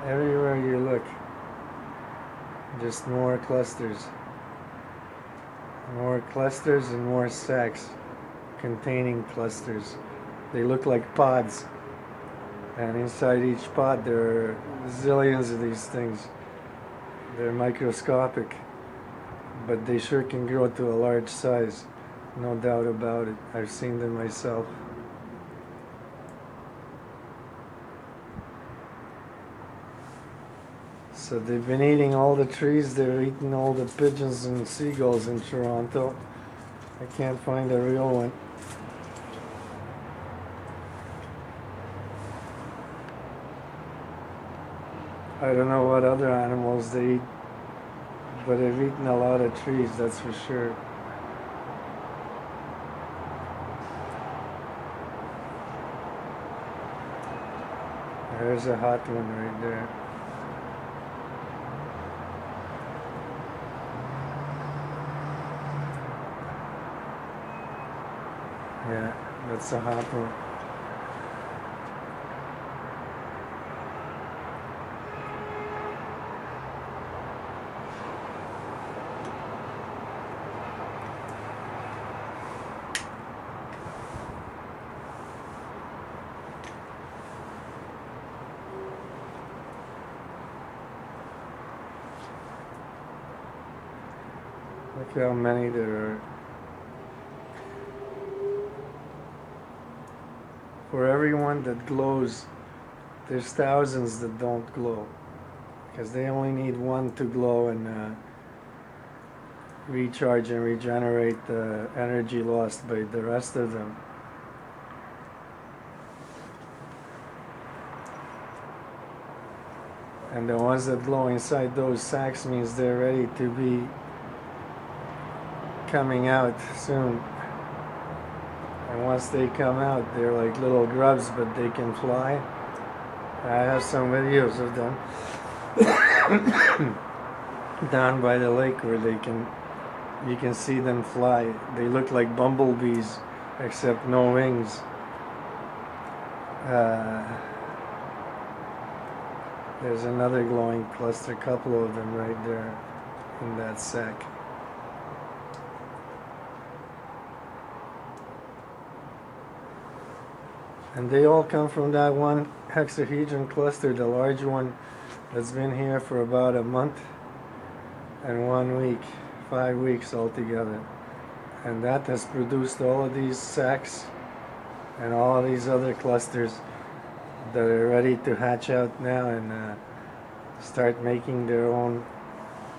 Everywhere you look, just more clusters. More clusters and more sacs containing clusters. They look like pods. And inside each pod there are zillions of these things. They're microscopic, but they sure can grow to a large size. No doubt about it. I've seen them myself. So they've been eating all the trees, they're eating all the pigeons and seagulls in Toronto. I can't find a real one. I don't know what other animals they eat, but they've eaten a lot of trees, that's for sure. There's a hot one right there. Yeah, that's a hot one. Look how many there are. For everyone that glows, there's thousands that don't glow. Because they only need one to glow and recharge and regenerate the energy lost by the rest of them. And the ones that glow inside those sacs means they're ready to be coming out soon. And once they come out, they're like little grubs, but they can fly. I have some videos of them down by the lake where you can see them fly. They look like bumblebees, except no wings. There's another glowing cluster, couple of them right there in that sac. And they all come from that one hexahedron cluster, the large one that's been here for about a month and 1 week, 5 weeks altogether. And that has produced all of these sacs and all of these other clusters that are ready to hatch out now and start making their own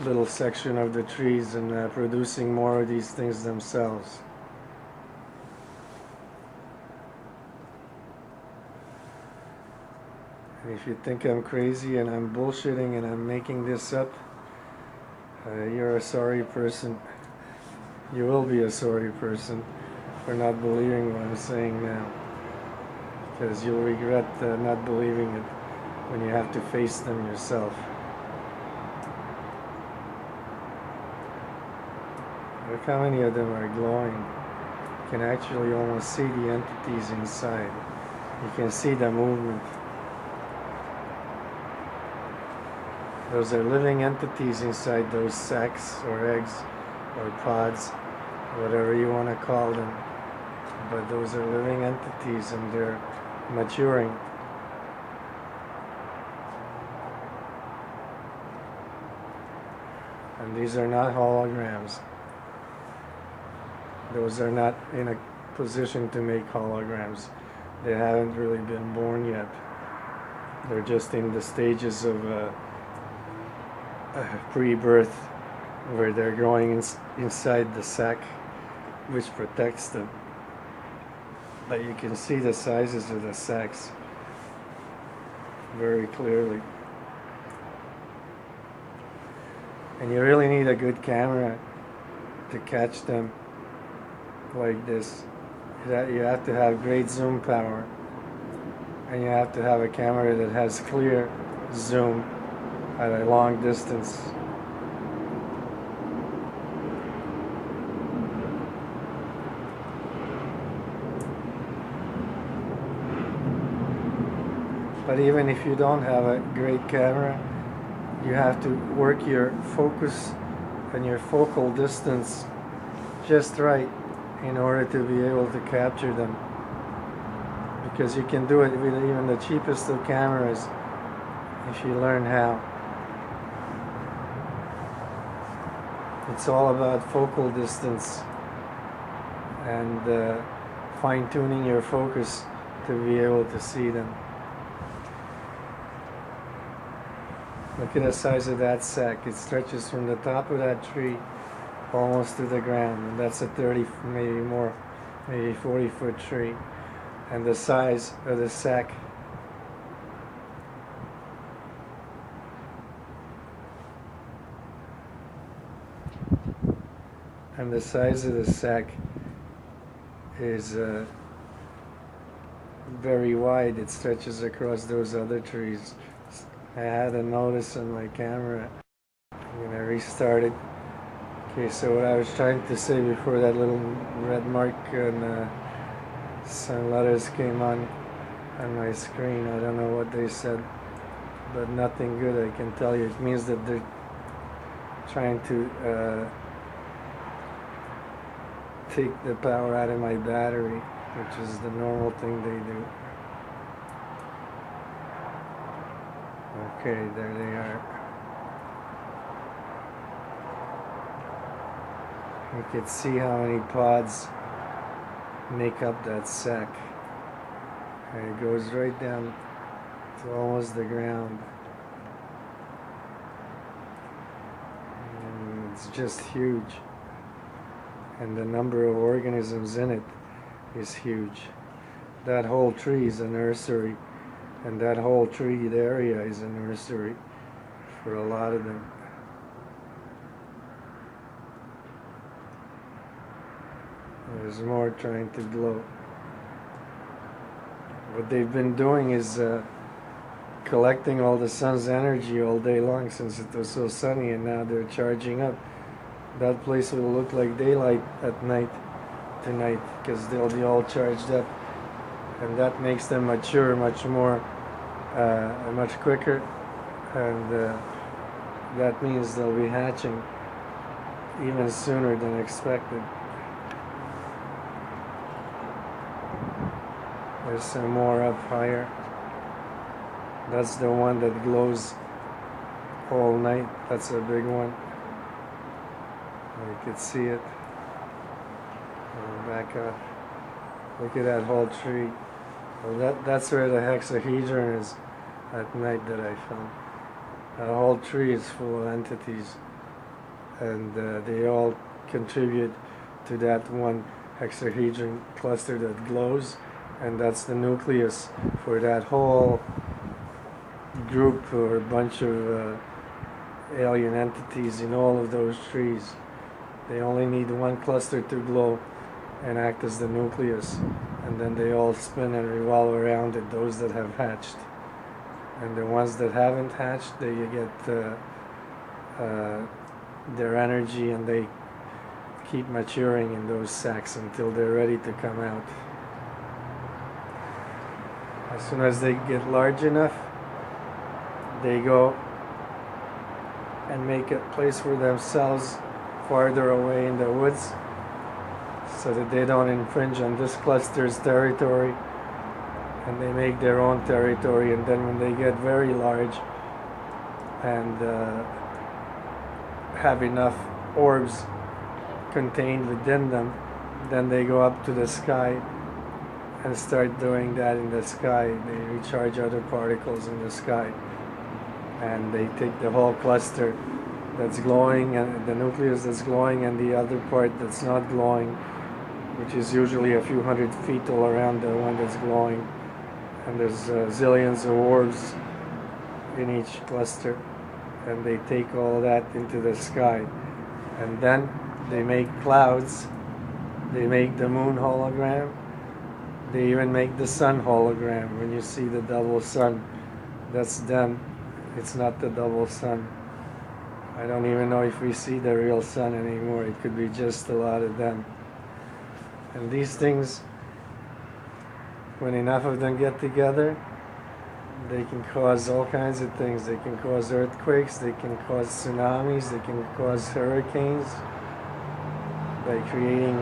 little section of the trees and producing more of these things themselves. And if you think I'm crazy and I'm bullshitting and I'm making this up, you're a sorry person. You will be a sorry person for not believing what I'm saying now. Because you'll regret not believing it when you have to face them yourself. Look how many of them are glowing. You can actually almost see the entities inside. You can see the movement. Those are living entities inside those sacs or eggs or pods, whatever you want to call them. But those are living entities and they're maturing. And these are not holograms. Those are not in a position to make holograms. They haven't really been born yet. They're just in the stages of pre-birth, where they're growing inside the sac, which protects them. But you can see the sizes of the sacs very clearly. And you really need a good camera to catch them like this. You have to have great zoom power, and you have to have a camera that has clear zoom at a long distance. But even if you don't have a great camera, you have to work your focus and your focal distance just right in order to be able to capture them. Because you can do it with even the cheapest of cameras if you learn how. It's all about focal distance and fine-tuning your focus to be able to see them. Look at the size of that sack. It stretches from the top of that tree almost to the ground, and that's a 30, maybe more, maybe 40-foot tree. And the size of the sack. And the size of the sack is very wide. It stretches across those other trees. I had a notice on my camera. I'm gonna restart it. Okay, so what I was trying to say before that little red mark and some letters came on my screen. I don't know what they said, but nothing good, I can tell you. It means that they're trying to take the power out of my battery, which is the normal thing they do. Okay, there they are. You can see how many pods make up that sack. And it goes right down to almost the ground. And it's just huge. And the number of organisms in it is huge. That whole tree is a nursery, and that whole treed area is a nursery for a lot of them. There's more trying to glow. What they've been doing is collecting all the sun's energy all day long since it was so sunny, and now they're charging up. That place will look like daylight at night tonight because they'll be all charged up, and that makes them mature much more, much quicker, and that means they'll be hatching even sooner than expected. There's some more up higher. That's the one that glows all night. That's a big one. You can see it. Back up. Look at that whole tree. Well, that's where the hexahedron is at night that I found. That whole tree is full of entities, and they all contribute to that one hexahedron cluster that glows, and that's the nucleus for that whole group or bunch of alien entities in all of those trees. They only need one cluster to glow and act as the nucleus, and then they all spin and revolve around it, those that have hatched. And the ones that haven't hatched, they get their energy, and they keep maturing in those sacs until they're ready to come out. As soon as they get large enough, they go and make a place for themselves farther away in the woods so that they don't infringe on this cluster's territory, and they make their own territory. And then when they get very large and have enough orbs contained within them, then they go up to the sky and start doing that in the sky. They recharge other particles in the sky, and they take the whole cluster that's glowing, and the nucleus that's glowing, and the other part that's not glowing, which is usually a few hundred feet all around the one that's glowing, and there's zillions of orbs in each cluster, and they take all that into the sky, and then they make clouds, they make the moon hologram, they even make the sun hologram. When you see the double sun, that's them, it's not the double sun. I don't even know if we see the real sun anymore. It could be just a lot of them. And these things, when enough of them get together, They can cause all kinds of things. They can cause earthquakes, they can cause tsunamis, they can cause hurricanes by creating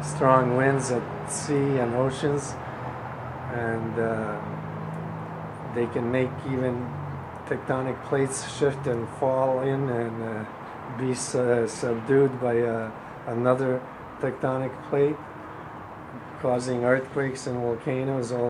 strong winds at sea and oceans. And they can make even tectonic plates shift and fall in and be subdued by another tectonic plate, causing earthquakes and volcanoes all